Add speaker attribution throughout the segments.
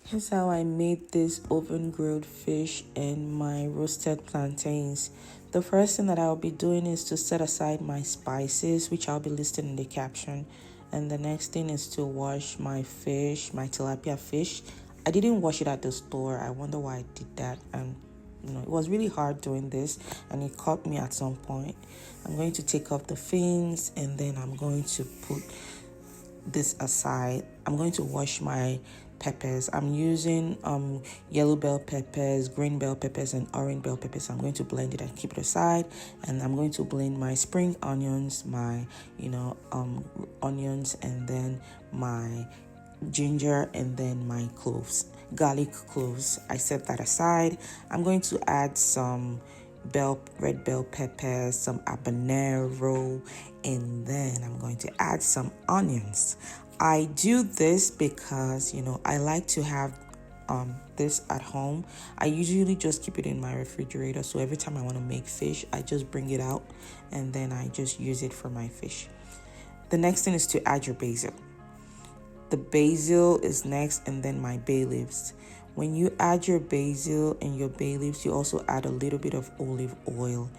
Speaker 1: Here's how I made this oven grilled fish and my roasted plantains. The first thing that I'll be doing is to set aside my spices, which I'll be listing in the caption. And the next thing is to wash my fish, my tilapia fish. I didn't wash it at the store. I wonder why I did that. And it was really hard doing this and it caught me at some point. I'm going to take off the fins and then I'm going to put this aside. I'm going to wash my peppers. I'm using yellow bell peppers, green bell peppers, and orange bell peppers. I'm going to blend it and keep it aside. And I'm going to blend my spring onions, my onions, and then my ginger, and then my garlic cloves. I set that aside. I'm going to add some red bell peppers, some habanero, and then I'm going to add some onions. I do this because I like to have this at home. I usually just keep it in my refrigerator, so every time I want to make fish, I just bring it out and then I just use it for my fish. The next thing is to add your basil. The basil is next, and then my bay leaves. When you add your basil and your bay leaves, you also add a little bit of olive oil.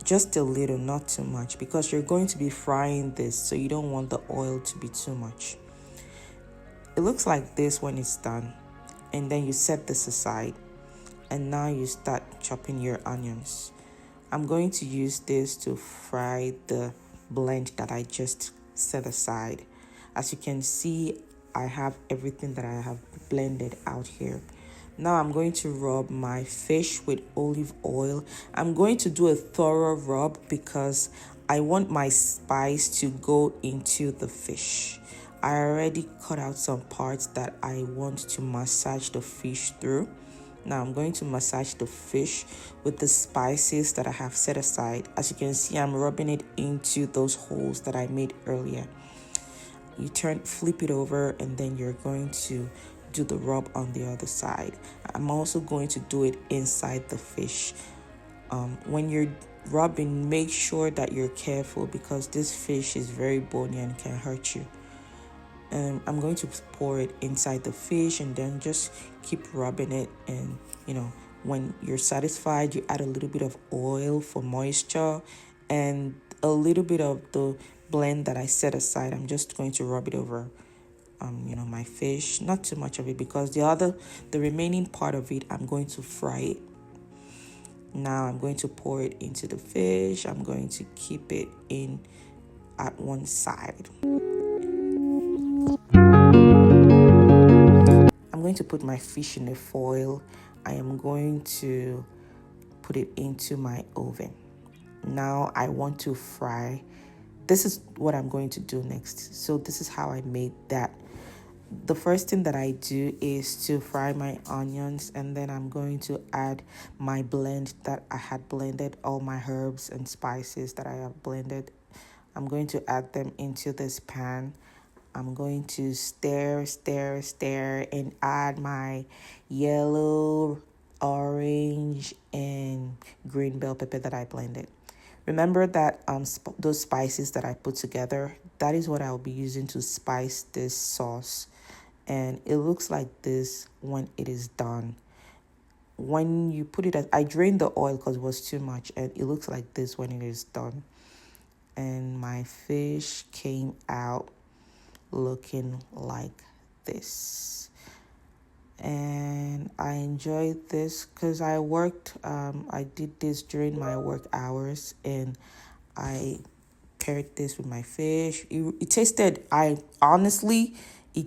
Speaker 1: Just a little, not too much, because you're going to be frying this, so you don't want the oil to be too much. It looks like this when it's done. And then you set this aside. And now you start chopping your onions. I'm going to use this to fry the blend that I just set aside. As you can see, I have everything that I have blended out here. Now I'm going to rub my fish with olive oil. I'm going to do a thorough rub because I want my spice to go into the fish. I already cut out some parts that I want to massage the fish through. Now I'm going to massage the fish with the spices that I have set aside. As you can see, I'm rubbing it into those holes that I made earlier. You flip it over, and then you're going to do the rub on the other side. I'm also going to do it inside the fish. When you're rubbing, make sure that you're careful because this fish is very bony and can hurt you. I'm going to pour it inside the fish and then just keep rubbing it. And when you're satisfied, you add a little bit of oil for moisture and a little bit of the blend that I set aside. I'm just going to rub it over my fish, not too much of it, because the remaining part of it, I'm going to fry it. Now I'm going to pour it into the fish. I'm going to keep it in at one side. I'm going to put my fish in a foil. I am going to put it into my oven. Now I want to fry. This is what I'm going to do next. So this is how I made that. The first thing that I do is to fry my onions, and then I'm going to add my blend that I had blended, all my herbs and spices that I have blended. I'm going to add them into this pan. I'm going to stir, and add my yellow, orange, and green bell pepper that I blended. Remember that those spices that I put together, that is what I'll be using to spice this sauce. And it looks like this when it is done. When you put it, I drained the oil because it was too much, and it looks like this when it is done. And my fish came out looking like this. And I enjoyed this because I did this during my work hours, and I paired this with my fish. It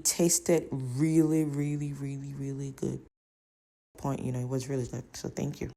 Speaker 1: tasted really, really, really, really good. It was really good. So thank you.